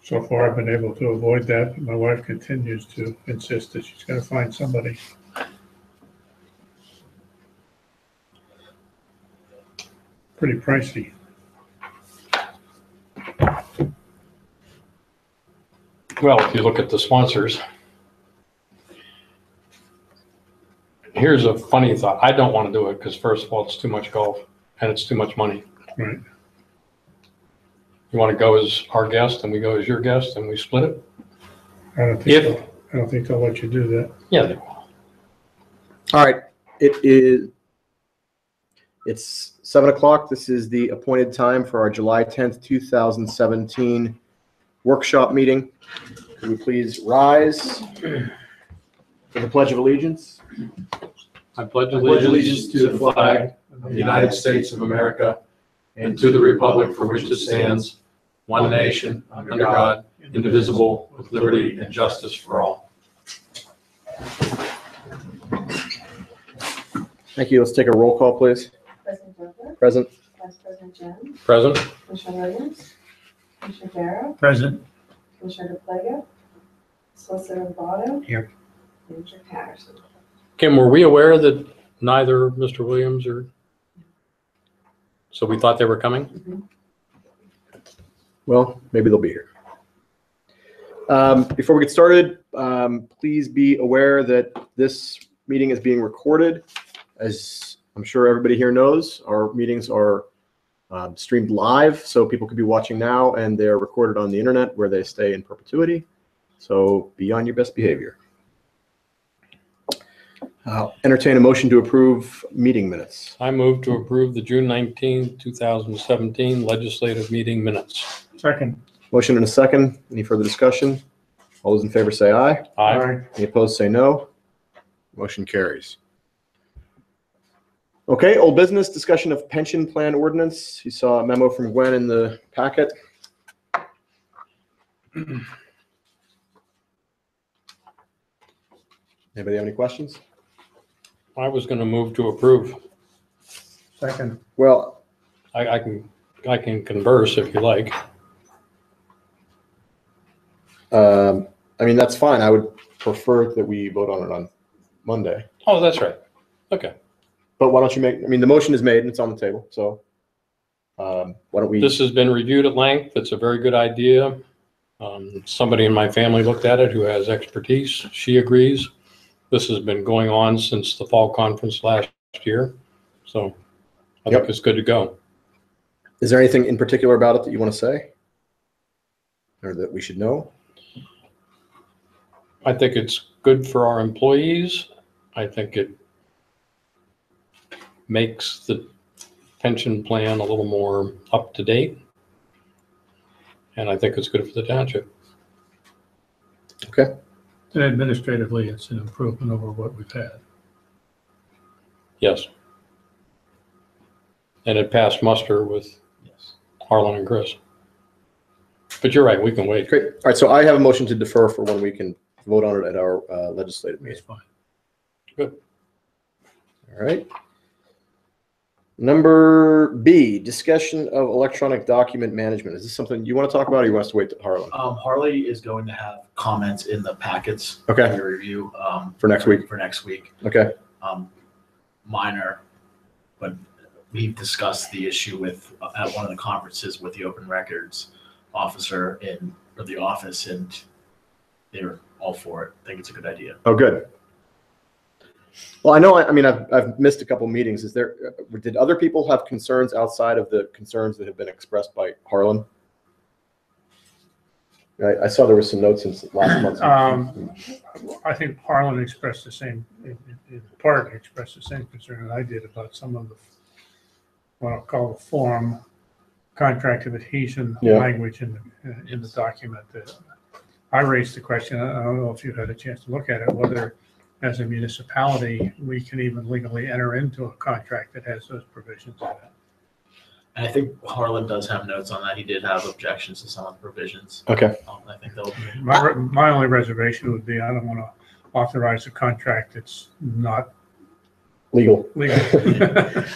So far, I've been able to avoid that, but my wife continues to insist that she's going to find somebody. Pretty pricey. Well, if you look at the sponsors, here's a funny thought. I don't want to do it because, first of all, it's too much golf and it's too much money. Right. You want to go as our guest and we go as your guest and we split it? I don't think they'll let you do that. Yeah, they will. All right. It's 7 o'clock. This is the appointed time for our July 10th, 2017 workshop meeting. Can we please rise for the Pledge of Allegiance? I pledge allegiance to the flag of the United States of America and to the republic for which it stands, one nation, under God, indivisible, with liberty and justice for all. Thank you. Let's take a roll call, please. President Douglas. Present. Vice President Jones. Present. Commissioner Williams. Commissioner Darrow. Present. Commissioner DePlaga. Solicitor Votto. Here. Manager Patterson. Kim, were we aware that neither Mr. Williams or, so we thought they were coming? Well, maybe they'll be here. Before we get started, please be aware that this meeting is being recorded. As I'm sure everybody here knows, our meetings are streamed live, so people could be watching now, and they're recorded on the internet where they stay in perpetuity. So be on your best behavior. I'll entertain a motion to approve meeting minutes. I move to approve the June 19, 2017 legislative meeting minutes. Second. Motion and a second. Any further discussion? All those in favor say aye. Aye. Any opposed say no. Motion carries. Okay, old business, discussion of pension plan ordinance. You saw a memo from Gwen in the packet. Anybody have any questions? I was going to move to approve. Second. Well, I can converse if you like. I mean, that's fine. I would prefer that we vote on it on Monday. Oh, that's right. Okay. But why don't you I mean, the motion is made and it's on the table. So why don't we? This has been reviewed at length. It's a very good idea. Somebody in my family looked at it who has expertise. She agrees. This has been going on since the fall conference last year. So I think it's good to go. Is there anything in particular about it that you want to say or that we should know? I think it's good for our employees. I think it makes the pension plan a little more up to date. And I think it's good for the township. Okay. And administratively, it's an improvement over what we've had. Yes. And it passed muster with Harlan and Chris. But you're right, we can wait. Great. All right, so I have a motion to defer for 1 week and vote on it at our legislative meeting. That's fine. Good. All right. Number B, discussion of electronic document management. Is this something you want to talk about or you want us to wait to Harlan? Harley is going to have comments in the packets Okay. for your review For next week? For next week. Okay. Minor, but we've discussed the issue with at one of the conferences with the open records officer or the office, and they're all for it. I think it's a good idea. Oh, good. Well, I know, I mean, I've missed a couple meetings. Did other people have concerns outside of the concerns that have been expressed by Harlan? I saw there was some notes since last month. I think Harlan expressed the same, in part expressed the same concern that I did about some of the, what I'll call the form contract of adhesion language in the document. That I raised the question, I don't know if you've had a chance to look at it, whether as a municipality, we can even legally enter into a contract that has those provisions in it. And I think Harlan does have notes on that. He did have objections to some of the provisions. Okay. I think they'll. My only reservation would be I don't want to authorize a contract that's not Legal. legal.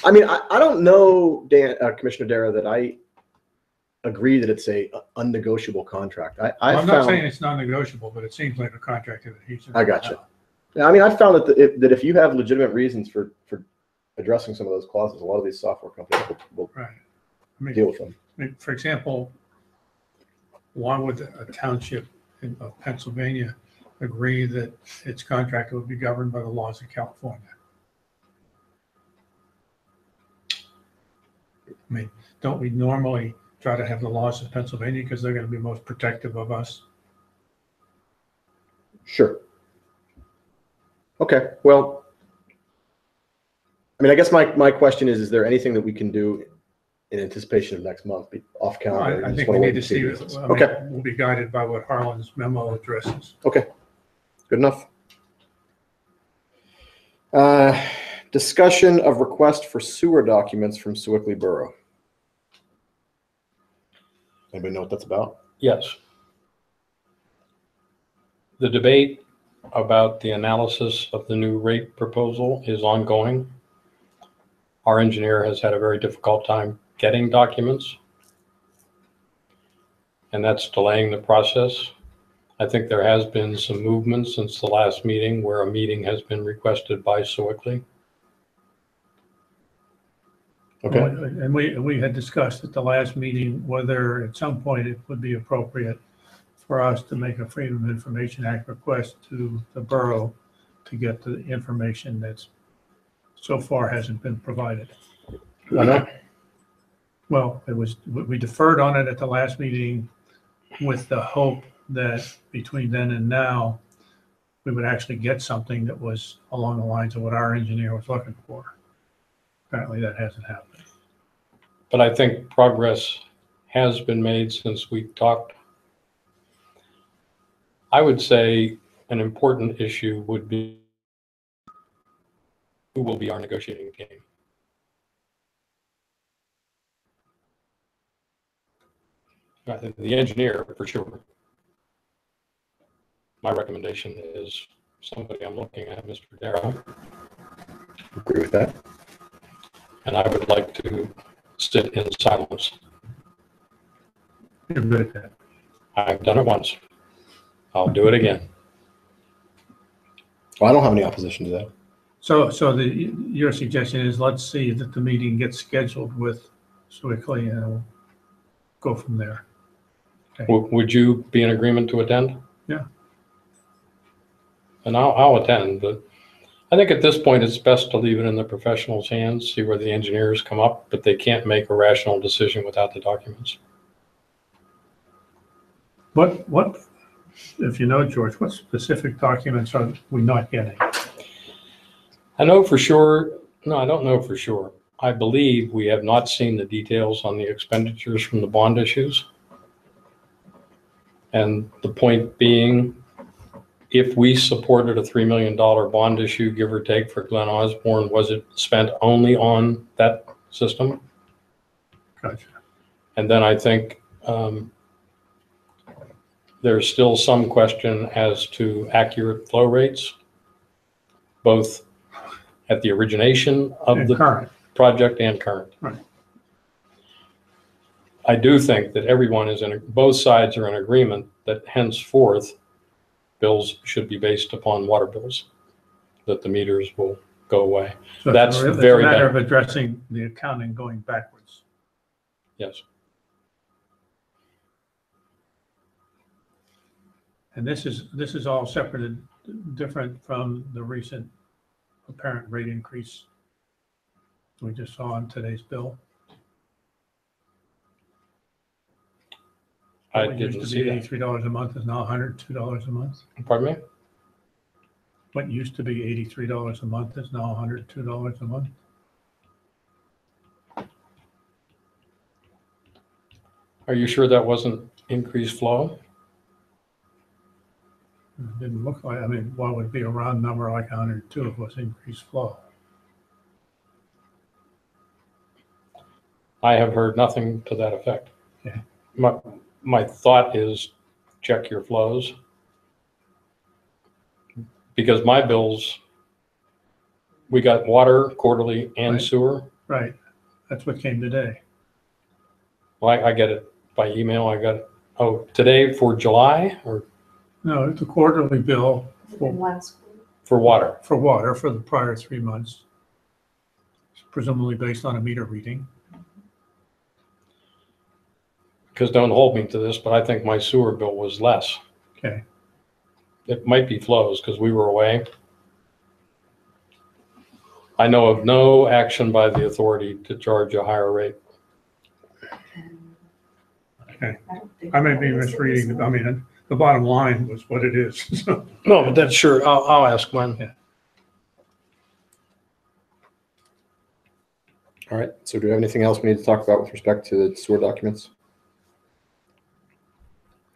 I mean, I don't know, Dan, Commissioner Darrow, that agree that it's a unnegotiable contract. Well, I I'm not saying found, it's non-negotiable, but it seems like a contract of adhesion. I gotcha. I mean, I found that if you have legitimate reasons for addressing some of those clauses, a lot of these software companies will Right. I mean, deal with them. for example, why would a township of Pennsylvania agree that its contract would be governed by the laws of California? I mean, don't we normally try to have the laws of Pennsylvania because they're going to be most protective of us? Sure. Okay, well, I mean, I guess my question is there anything that we can do in anticipation of next month, off calendar? You I just think wanna we wait need and to see, these? I mean, Okay, we'll be guided by what Harlan's memo addresses. okay, good enough. Discussion of request for sewer documents from Sewickley Borough. Anybody know what that's about? Yes. The debate about the analysis of the new rate proposal is ongoing. Our engineer has had a very difficult time getting documents, and that's delaying the process. I think there has been some movement since the last meeting where a meeting has been requested by Sewickley. Okay, And we had discussed at the last meeting whether at some point it would be appropriate for us to make a Freedom of Information Act request to the borough to get the information that's so far hasn't been provided. why not? Well, we deferred on it at the last meeting with the hope that between then and now, we would actually get something that was along the lines of what our engineer was looking for. Apparently that hasn't happened. But I think progress has been made since we talked. I would say an important issue would be who will be our negotiating team. I think the engineer, for sure. My recommendation is somebody I'm looking at, Mr. Darrow, Agree with that. and I would like to sit in silence. You're good at that. I've done it once. I'll do it again. Well, I don't have any opposition to that. So your suggestion is let's see that the meeting gets scheduled with Sewickley and we'll go from there. Would you be in agreement to attend? Yeah. And I'll attend, but I think at this point, it's best to leave it in the professionals' hands, see where the engineers come up, but they can't make a rational decision without the documents. What, if you know, George, what specific documents are we not getting? I know for sure, no, I don't know for sure. I believe we have not seen the details on the expenditures from the bond issues. And the point being, if we supported a $3 million bond issue, give or take, for Glen Osborne, was it spent only on that system? Gotcha. And then I think there's still some question as to accurate flow rates, both at the origination of And the current. project and current. Right. I do think that everyone is both sides are in agreement that henceforth bills should be based upon water bills, that the meters will go away. So That's it's very a matter bad. of addressing the accounting going backwards. Yes. And this is all separate and different from the recent apparent rate increase we just saw on today's bill. I What didn't used to see be that. $83 a month is now $102 a month. Pardon me? What used to be $83 a month is now $102 a month. Are you sure that wasn't increased flow? It didn't look like, I mean, what would be a round number like 102 if it was increased flow? I have heard nothing to that effect. Okay. My thought is check your flows. Because my bills, we got water quarterly and Right. sewer. Right, that's what came today. Well, I get it by email. I got, today for July or No, the quarterly bill And last, for water. for water for the prior 3 months, presumably based on a meter reading. Because don't hold me to this, but I think my sewer bill was less. Okay. It might be flows because we were away. I know of no action by the authority to charge a higher rate. Okay. I don't think. I may be misreading, I mean, the bottom line was what it is. So, No, but that's sure. I'll ask when. Yeah. All right, so do we have anything else we need to talk about with respect to the sewer documents?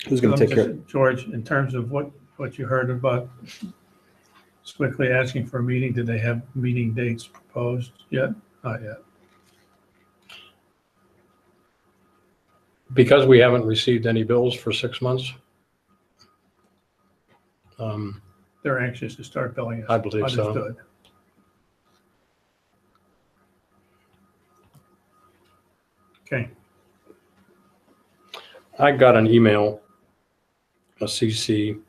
Who's going to take care? George, in terms of what you heard about Squiggly asking for a meeting, did they have meeting dates proposed yet? Not yet. Because we haven't received any bills for 6 months. They're anxious to start billing us. I believe so. Understood. Okay, I got an email, a CC.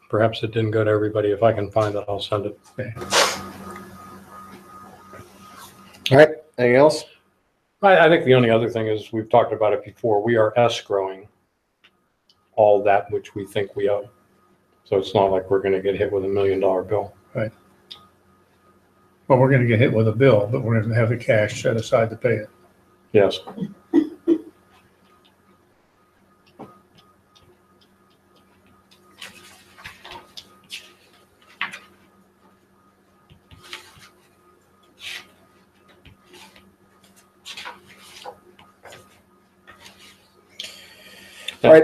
Perhaps it didn't go to everybody. If I can find it, I'll send it. okay. All right, anything else? I think the only other thing is, we've talked about it before, we are escrowing all that which we think we owe. So it's not like we're going to get hit with $1 million bill. Well, we're gonna get hit with a bill, but we're gonna have the cash set aside to pay it. Yes. All right,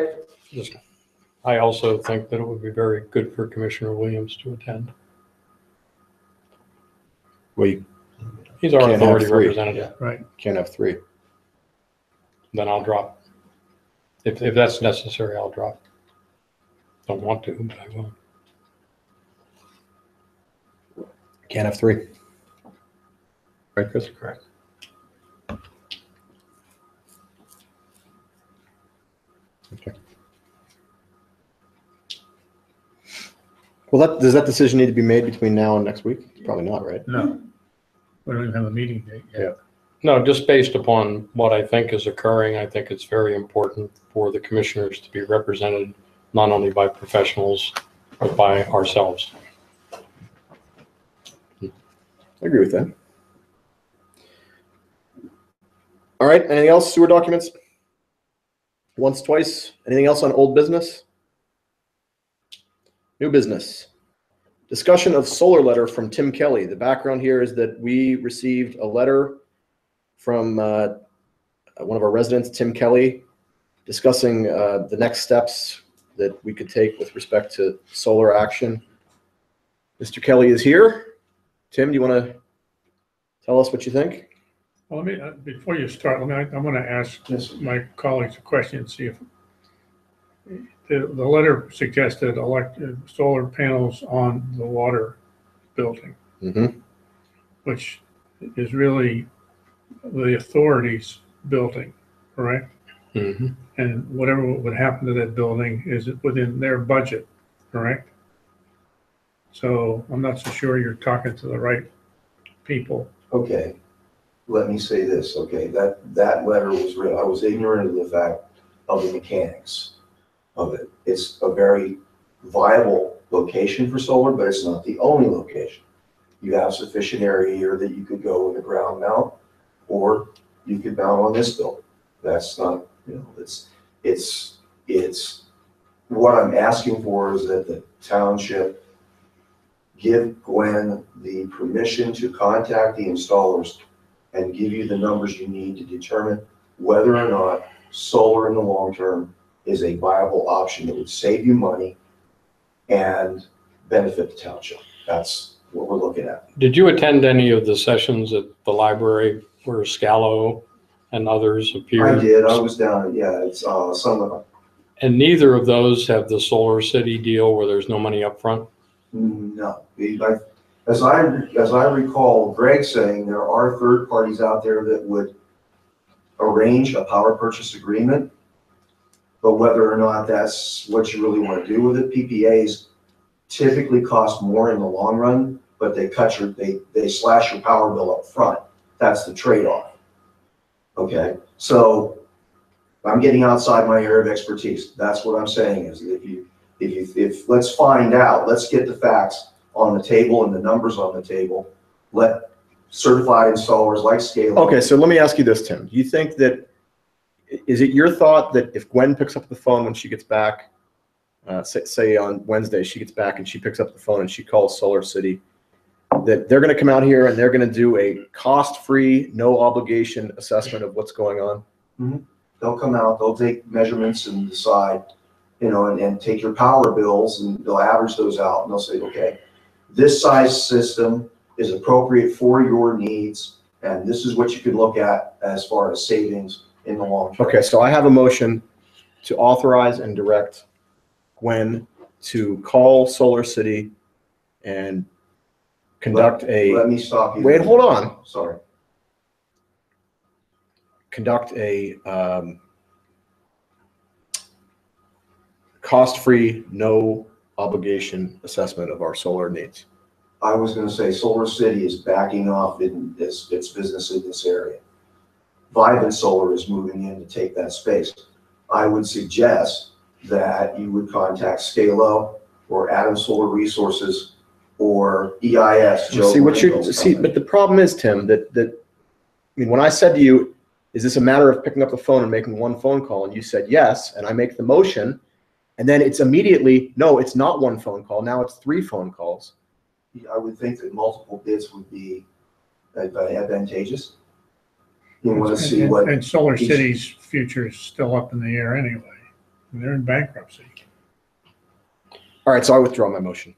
I also think that it would be very good for Commissioner Williams to attend. well, you He's our Can't have authority three. representative. Right. can't have three. Then I'll drop. If that's necessary, I'll drop. Don't want to, but I will. Can't have three. Right, Chris? Correct. Okay. Well, does that decision need to be made between now and next week? Probably not, right? No, we don't even have a meeting date yet. No, just based upon what I think is occurring, I think it's very important for the commissioners to be represented not only by professionals, but by ourselves. I agree with that. All right, anything else? Sewer documents? Once, twice? Anything else on old business? New business. Discussion of solar letter from Tim Kelly. The background here is that we received a letter from one of our residents, Tim Kelly, discussing the next steps that we could take with respect to solar action. Mr. Kelly is here. Tim, do you want to tell us what you think? Well, let me, before you start, I'm gonna ask my colleagues a question and see if the letter suggested solar panels on the water building, Mm-hmm. which is really the authority's building, correct? Mm-hmm. And whatever would happen to that building is within their budget, correct? So I'm not so sure you're talking to the right people. Okay, let me say this, okay, that letter was real, I was ignorant of the fact of the mechanics of it. It's a very viable location for solar, but it's not the only location. You have sufficient area here that you could go with a ground mount, or you could mount on this building. That's not, it's what I'm asking for is that the township give Gwen the permission to contact the installers and give you the numbers you need to determine whether or not solar in the long term is a viable option that would save you money and benefit the township. That's what we're looking at. Did you attend any of the sessions at the library where Scallo and others appeared? I did, I was down, yeah, it's some of them. And neither of those have the Solar City deal where there's no money up front? No, as I recall Greg saying, there are third parties out there that would arrange a power purchase agreement But whether or not that's what you really want to do with it, PPAs typically cost more in the long run, but they slash your power bill up front. That's the trade-off. Okay, so I'm getting outside my area of expertise. That's what I'm saying is if let's find out, let's get the facts on the table and the numbers on the table. Let certified installers like Scale. Okay, so let me ask you this, Tim. Do you think that, is it your thought that if Gwen picks up the phone when she gets back, say on Wednesday, she gets back and she picks up the phone and she calls Solar City, that they're going to come out here and they're going to do a cost-free, no obligation assessment of what's going on? Mm-hmm. They'll come out, they'll take measurements and decide, and take your power bills and they'll average those out and they'll say, okay, this size system is appropriate for your needs, and this is what you can look at as far as savings in the long term. Okay, so I have a motion to authorize and direct Gwen to call Solar City and conduct Let me stop you. Wait, hold on. Sorry. Conduct a cost-free, no obligation assessment of our solar needs. I was gonna say Solar City is backing off in its business in this area. Vivint Solar is moving in to take that space. I would suggest that you would contact Scalo or Adam Solar Resources or EIS. Joe Granville's company. But the problem is, Tim, that I mean, when I said to you, is this a matter of picking up the phone and making one phone call? And you said yes, and I make the motion, and then it's immediately, no, it's not one phone call. Now it's 3 phone calls. I would think that multiple bids would be advantageous. You want to see what. And Solar City's future is still up in the air anyway. They're in bankruptcy. All right, so I withdraw my motion.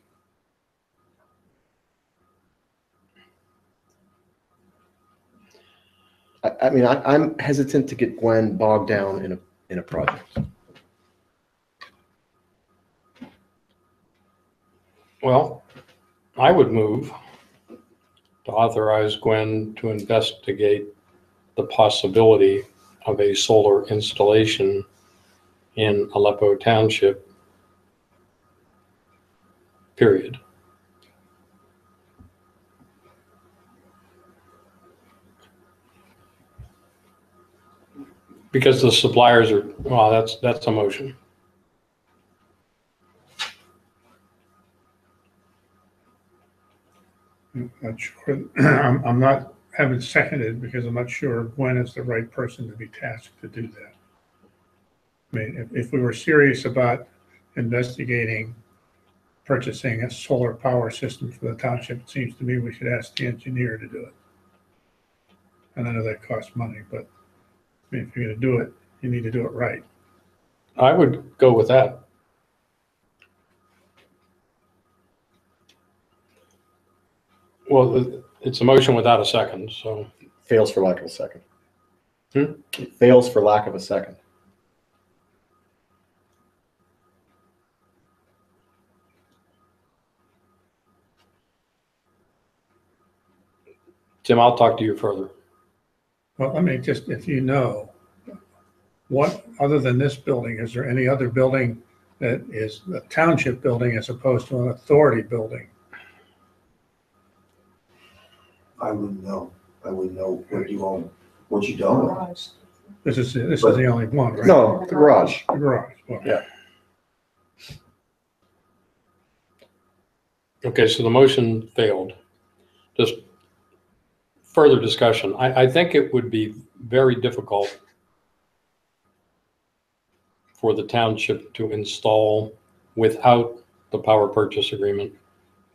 I mean, I'm hesitant to get Gwen bogged down in a project. Well, I would move to authorize Gwen to investigate the possibility of a solar installation in Aleppo Township, period. Because the suppliers are, well, that's a motion. I'm not sure. I'm not having seconded because I'm not sure Gwen is the right person to be tasked to do that. I mean, if we were serious about investigating purchasing a solar power system for the township, it seems to me we should ask the engineer to do it. And I know that costs money, but I mean, if you're going to do it, you need to do it right. I would go with that. Well, it's a motion without a second, so. Fails for lack of a second. Hmm? It fails for lack of a second. Tim, I'll talk to you further. Well, let me just, if you know, what, other than this building, is there any other building that is a township building as opposed to an authority building? I wouldn't know. I wouldn't know what you own, what you don't own. Garage. This is the only one, right? No, the garage. The garage. Well, Yeah. Okay, so the motion failed. Just further discussion. I think it would be very difficult for the township to install without the power purchase agreement,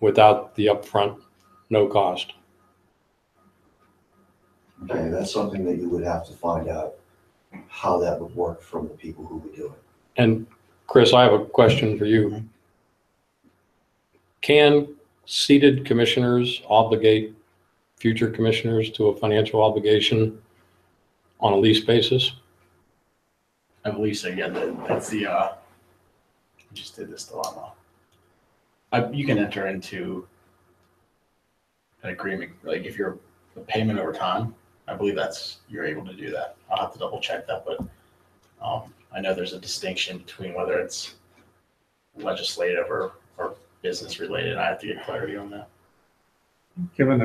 without the upfront, no cost. Okay, that's something that you would have to find out how that would work from the people who would do it. And Chris, I have a question for you. Can seated commissioners obligate future commissioners to a financial obligation on a lease basis? Of leasing, yeah, that's the, I just did this dilemma. You can enter into an agreement, like if you're a payment over time, I believe you're able to do that. I'll have to double check that, but I know there's a distinction between whether it's legislative or business related. I have to get clarity on that. Given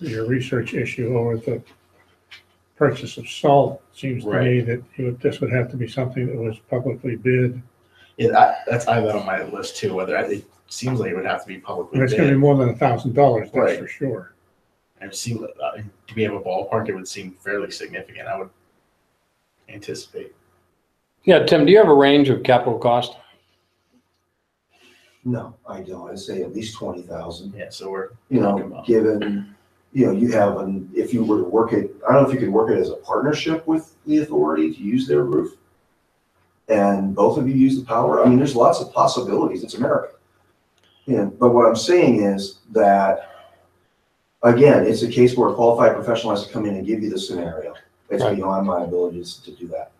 your research issue over the purchase of salt, seems to me that this would have to be something that was publicly bid. I have that on my list too, it seems like it would have to be publicly And it's gonna be bid. more than $1,000, that's Right. for sure. And it seems, to be able to ballpark, it would seem fairly significant, I would anticipate. Yeah, Tim, do you have a range of capital cost? No, I don't. I'd say at least 20,000. Yeah, so we're You talking know, about, given, you have if you were to work it, I don't know if you could work it as a partnership with the authority to use their roof. And both of you use the power. I mean, there's lots of possibilities. It's America. But what I'm saying is that, again, it's a case where a qualified professional has to come in and give you the scenario. It's Right. beyond my abilities to do that.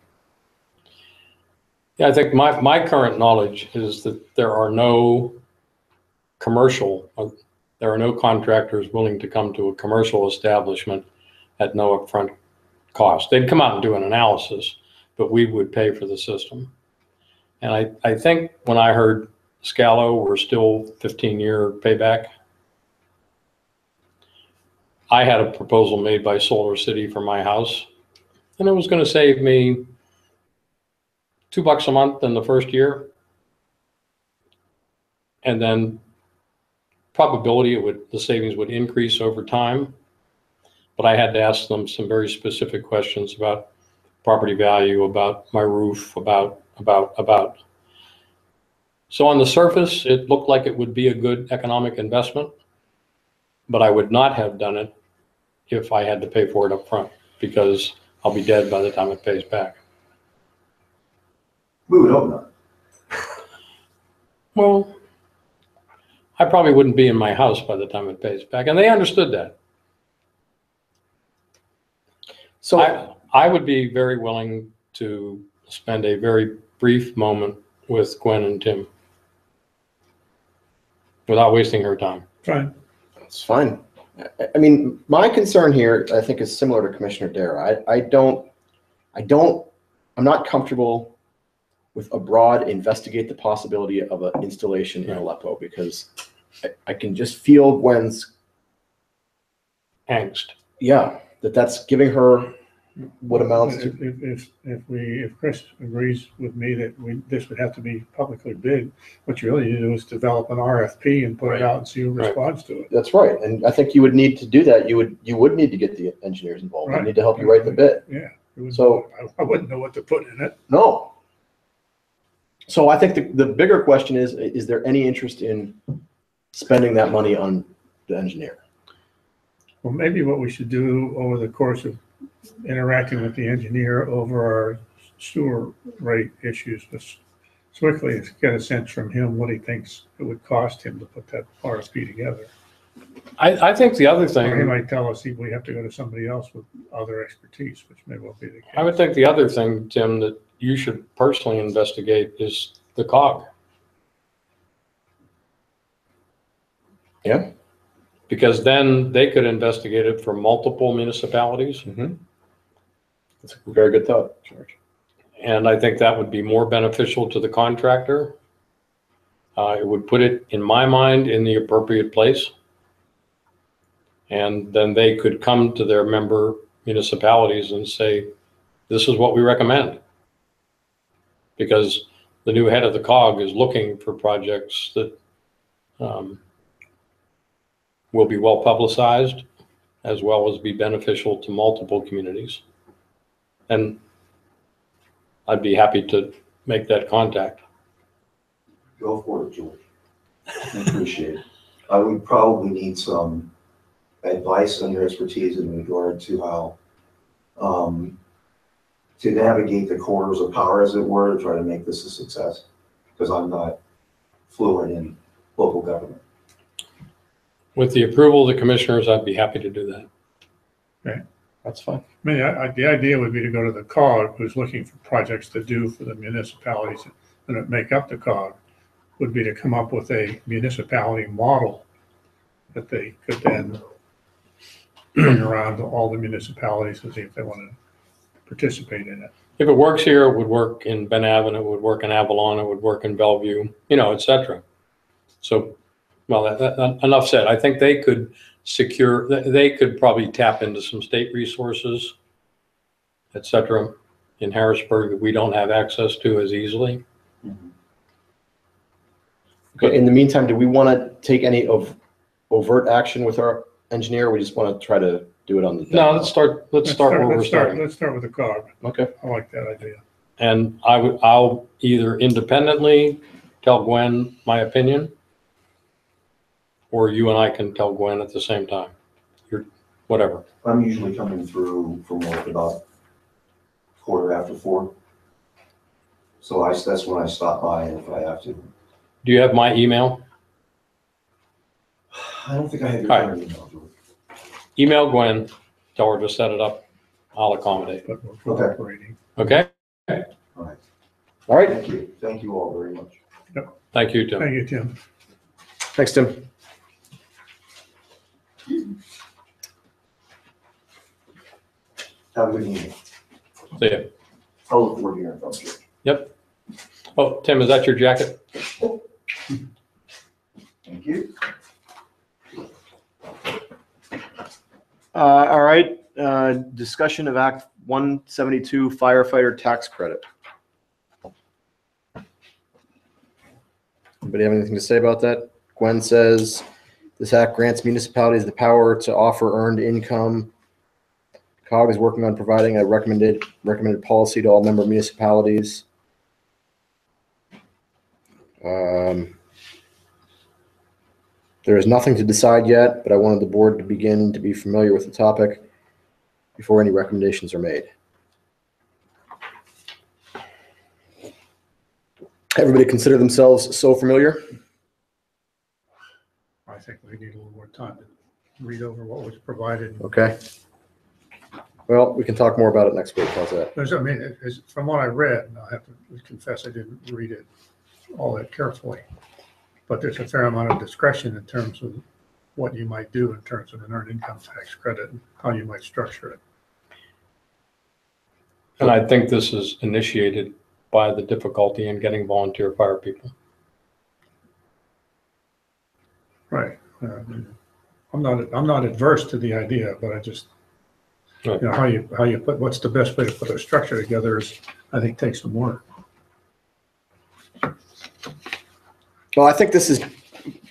Yeah, I think my current knowledge is that there are no contractors willing to come to a commercial establishment at no upfront cost. They'd come out and do an analysis, but we would pay for the system. And I think when I heard Scalo, we're still 15-year payback. I had a proposal made by Solar City for my house, and it was going to save me $2 a month in the first year. And then probability the savings would increase over time. But I had to ask them some very specific questions about property value, about my roof, about. So on the surface, it looked like it would be a good economic investment, but I would not have done it if I had to pay for it up front, because I'll be dead by the time it pays back. We would hope not. Well, I probably wouldn't be in my house by the time it pays back, and they understood that. So I would be very willing to spend a very brief moment with Gwen and Tim without wasting her time. Fine. it's fine. I mean, my concern here, I think, is similar to Commissioner Dara. I'm not comfortable with a broad investigate the possibility of an installation in Aleppo, because I can just feel Gwen's, Angst. that's giving her what amounts to. If Chris agrees with me that this would have to be publicly bid, what you really need to do is develop an RFP and put it out and see who responds to it. That's right, and I think you would need to do that. You would need to get the engineers involved. They Right. need to help you write the bid. Yeah. So- I wouldn't know what to put in it. No. So I think the bigger question is there any interest in spending that money on the engineer? Well, maybe what we should do over the course of interacting with the engineer over our sewer rate issues was quickly is get a sense from him what he thinks it would cost him to put that RFP together. I think the other Or he thing, might tell us we have to go to somebody else with other expertise, which may well be the case. I would think the other thing, Tim, that you should personally investigate is the COG. Yeah. Because then they could investigate it for multiple municipalities. That's a very good thought, George. And I think that would be more beneficial to the contractor. It would put it, in my mind, in the appropriate place. And then they could come to their member municipalities and say, this is what we recommend. Because the new head of the COG is looking for projects that will be well publicized, as well as be beneficial to multiple communities. And I'd be happy to make that contact. Go for it, George. I appreciate it. I would probably need some advice on your expertise in regard to how to navigate the corridors of power, as it were, to try to make this a success, because I'm not fluent in local government. With the approval of the commissioners, I'd be happy to do that. That's fine. I mean, the idea would be to go to the COG, who's looking for projects to do for the municipalities that make up the COG, would be to come up with a municipality model that they could then bring around to all the municipalities and see if they want to participate in it. If it works here, it would work in Ben Avenue, it would work in Avalon, it would work in Bellevue, you know, et cetera. So, well, enough said. I think they could secure, they could probably tap into some state resources, et cetera, in Harrisburg that we don't have access to as easily. Okay, in the meantime, do we want to take any overt action with our engineer? Or we just want to try to do it on the. No, let's start where we're starting. Let's start with the COG. Okay. I like that idea. And I'll either independently tell Gwen my opinion, or you and I can tell Gwen at the same time. Whatever. I'm usually coming through from work about 4:15. So that's when I stop by if I have to. Do you have my email? I don't think I have your All right. current email, George. Email Gwen, tell her to set it up. I'll accommodate. But we're cooperating. Okay? All right. All right. Thank you. Thank you all very much. Thank you, Tim. Thank you, Tim. Thanks, Tim. Have a good evening. See ya. I'll look forward to hearing from you. Yep. Oh, Tim, is that your jacket? Thank you. All right, discussion of Act 172 firefighter tax credit. Anybody have anything to say about that? Gwen says, this act grants municipalities the power to offer earned income. COG is working on providing a recommended policy to all member municipalities. There is nothing to decide yet, but I wanted the board to begin to be familiar with the topic before any recommendations are made. Everybody consider themselves so familiar? I think we need a little more time to read over what was provided. Okay. Well, we can talk more about it next week. How's that? I mean, from what I read, and I have to confess I didn't read it all that carefully, but there's a fair amount of discretion in terms of what you might do in terms of an earned income tax credit and how you might structure it. And I think this is initiated by the difficulty in getting volunteer fire people. Right. I'm not adverse to the idea, but I just, you know, how you put, what's the best way to put a structure together is, I think, takes some work. Well, I think this is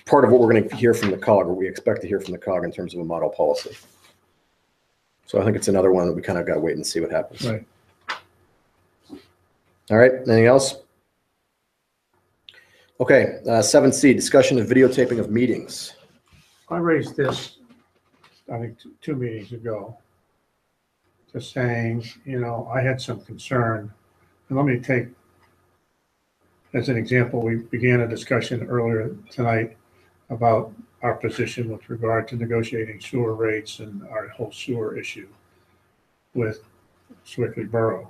part of what we're going to hear from the COG, or we expect to hear from the COG in terms of a model policy. So I think it's another one that we kind of got to wait and see what happens. Right. All right, anything else? Okay, 7C, discussion of videotaping of meetings. I raised this, I think, two meetings ago, just saying, you know, I had some concern. And let me take, as an example, we began a discussion earlier tonight about our position with regard to negotiating sewer rates and our whole sewer issue with Swickley Borough.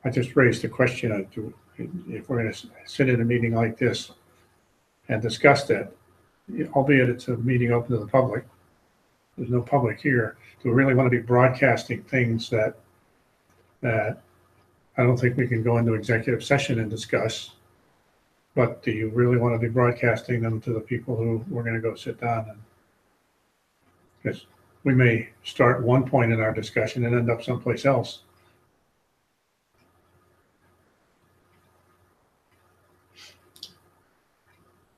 I just raised the question of, if we're going to sit in a meeting like this and discuss that, albeit it's a meeting open to the public, there's no public here, do we really want to be broadcasting things that I don't think we can go into executive session and discuss? But do you really want to be broadcasting them to the people who we're going to go sit down and? Because we may start one point in our discussion and end up someplace else.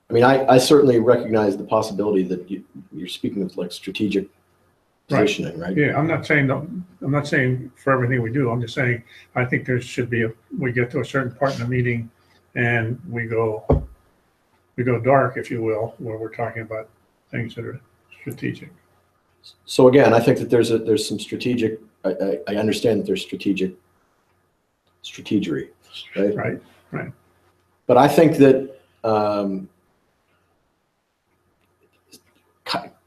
I mean, I certainly recognize the possibility that you're speaking of like strategic positioning, right? Yeah, I'm not saying for everything we do. I'm just saying, I think there should be we get to a certain part in the meeting and we go dark, if you will, where we're talking about things that are strategic. So again, I think that there's some strategic, I understand that there's strategery, right? Right. But I think that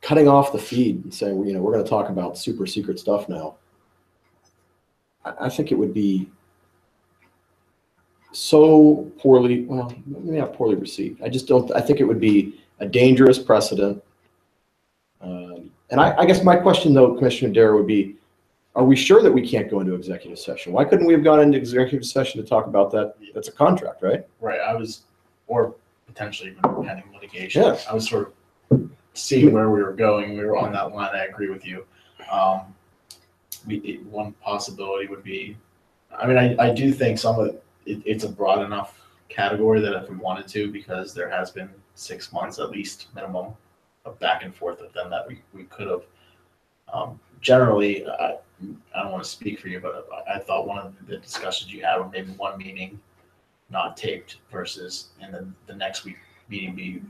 cutting off the feed and saying, you know, we're going to talk about super secret stuff now, I think it would be so poorly, well, maybe not poorly received. I think it would be a dangerous precedent. And I guess my question though, Commissioner Darrow, would be, are we sure that we can't go into executive session? Why couldn't we have gone into executive session to talk about that? That's a contract, right? Right, or potentially even pending litigation. Yeah. I was sort of seeing where we were going. We were on that line. I agree with you. One possibility would be, I mean, I do think some of it's a broad enough category that if we wanted to, because there has been 6 months at least minimum of back and forth with them, that we could have. Generally, I don't want to speak for you, but I thought one of the discussions you had were maybe one meeting not taped versus, and then the next week meeting be.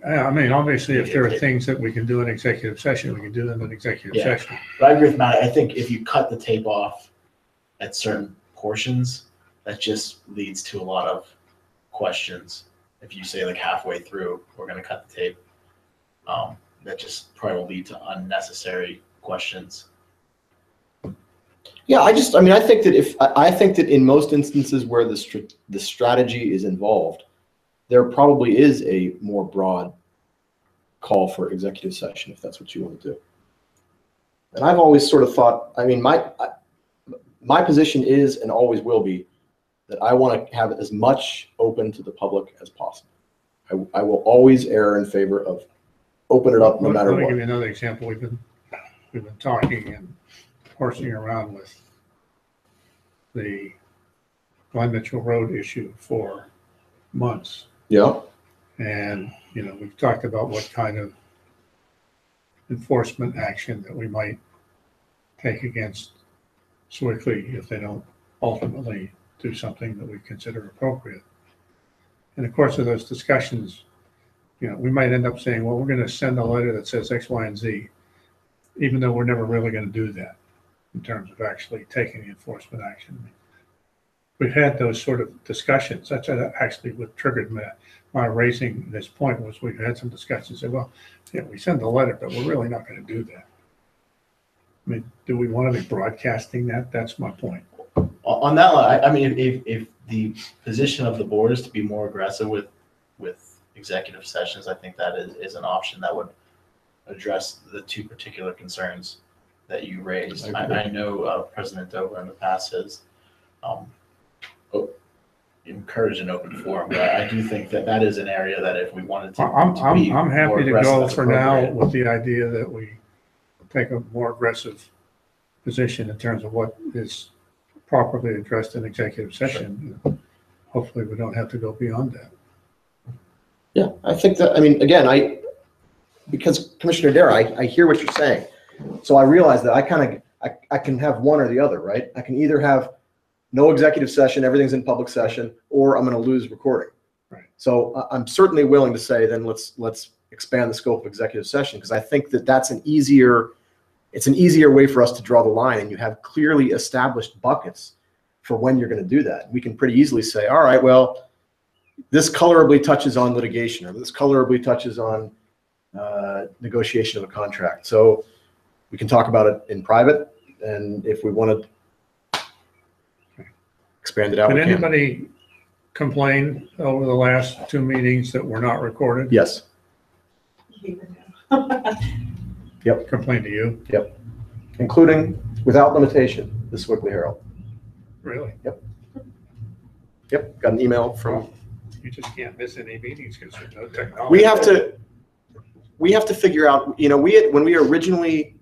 I mean, obviously, if there are things that we can do in executive session, we can do them in executive Yeah. session. But I agree with Matt. I think if you cut the tape off at certain portions, that just leads to a lot of questions. If you say like halfway through, we're going to cut the tape, that just probably will lead to unnecessary questions. Yeah, I think that in most instances where the strategy is involved, there probably is a more broad call for executive session if that's what you want to do. And I've always sort of thought, I mean, my position is and always will be that I want to have as much open to the public as possible. I will always err in favor of open it up no matter Let me what. give you another example. We've been talking and horsing around with the Glen Mitchell Road issue for months. Yeah. And, you know, we've talked about what kind of enforcement action that we might take against Swickley if they don't ultimately do something that we consider appropriate. In the course of those discussions, you know, we might end up saying, well, we're going to send a letter that says X, Y, and Z, even though we're never really going to do that in terms of actually taking the enforcement action. We've had those sort of discussions. That's actually what triggered my raising this point, was we've had some discussions. Say, well, yeah, we send the letter, but we're really not going to do that. I mean, do we want to be broadcasting that? That's my point. On that line, I mean, if the position of the board is to be more aggressive with executive sessions, I think that is an option that would address the two particular concerns that you raised. I know President Dover in the past has encouraged an open forum, but I do think that is an area that if we wanted to, I'm be happy more to aggressive go as for now appropriate. with the idea that we take a more aggressive position in terms of what is properly addressed in executive session. Hopefully, we don't have to go beyond that. Yeah, I think that, I mean, again, because Commissioner Dare, I hear what you're saying. So I realize that I can have one or the other, right? I can either have no executive session, everything's in public session, or I'm going to lose recording. Right. So I'm certainly willing to say, then let's expand the scope of executive session, because I think that it's an easier way for us to draw the line, and you have clearly established buckets for when you're going to do that. We can pretty easily say, all right, well, this colorably touches on litigation, or this colorably touches on negotiation of a contract. So we can talk about it in private, and if we want to expand it out, Did we can. anybody complain over the last two meetings that were not recorded? Yes. Even now. Complain to you? Including, without limitation, the Swickley Herald. Really? Yep, got an email from. You just can't miss any meetings because there's no technology. We have to figure out, you know, when we originally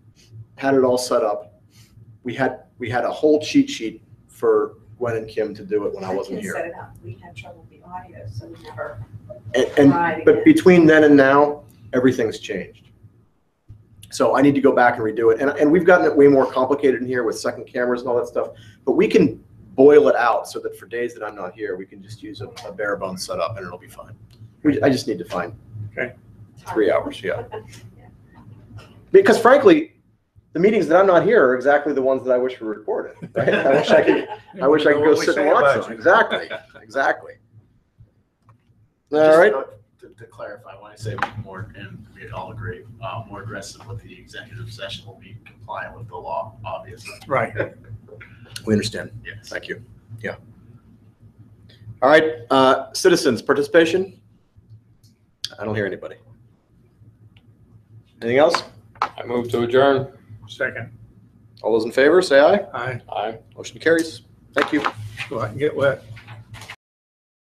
had it all set up, we had a whole cheat sheet for Gwen and Kim to do it when I wasn't Set here. it up. We had trouble with the audio, so we never And tried but again. between then and now, everything's changed. So I need to go back and redo it. And we've gotten it way more complicated in here with second cameras and all that stuff. But we can boil it out so that for days that I'm not here, we can just use a bare bones setup and it'll be fine. I just need to find 3 hours, yeah. Because frankly, the meetings that I'm not here are exactly the ones that I wish were recorded, right? I wish I could go sit and watch them. Exactly. All right. To clarify, when I say more, and we all agree, more aggressive with the executive session will be compliant with the law, obviously. Right. We understand. Yes. Thank you. Yeah. All right, citizens participation? I don't hear anybody. Anything else? I move to adjourn. Second. All those in favor, say aye. I Aye. Motion carries. Thank you. go out and get wet.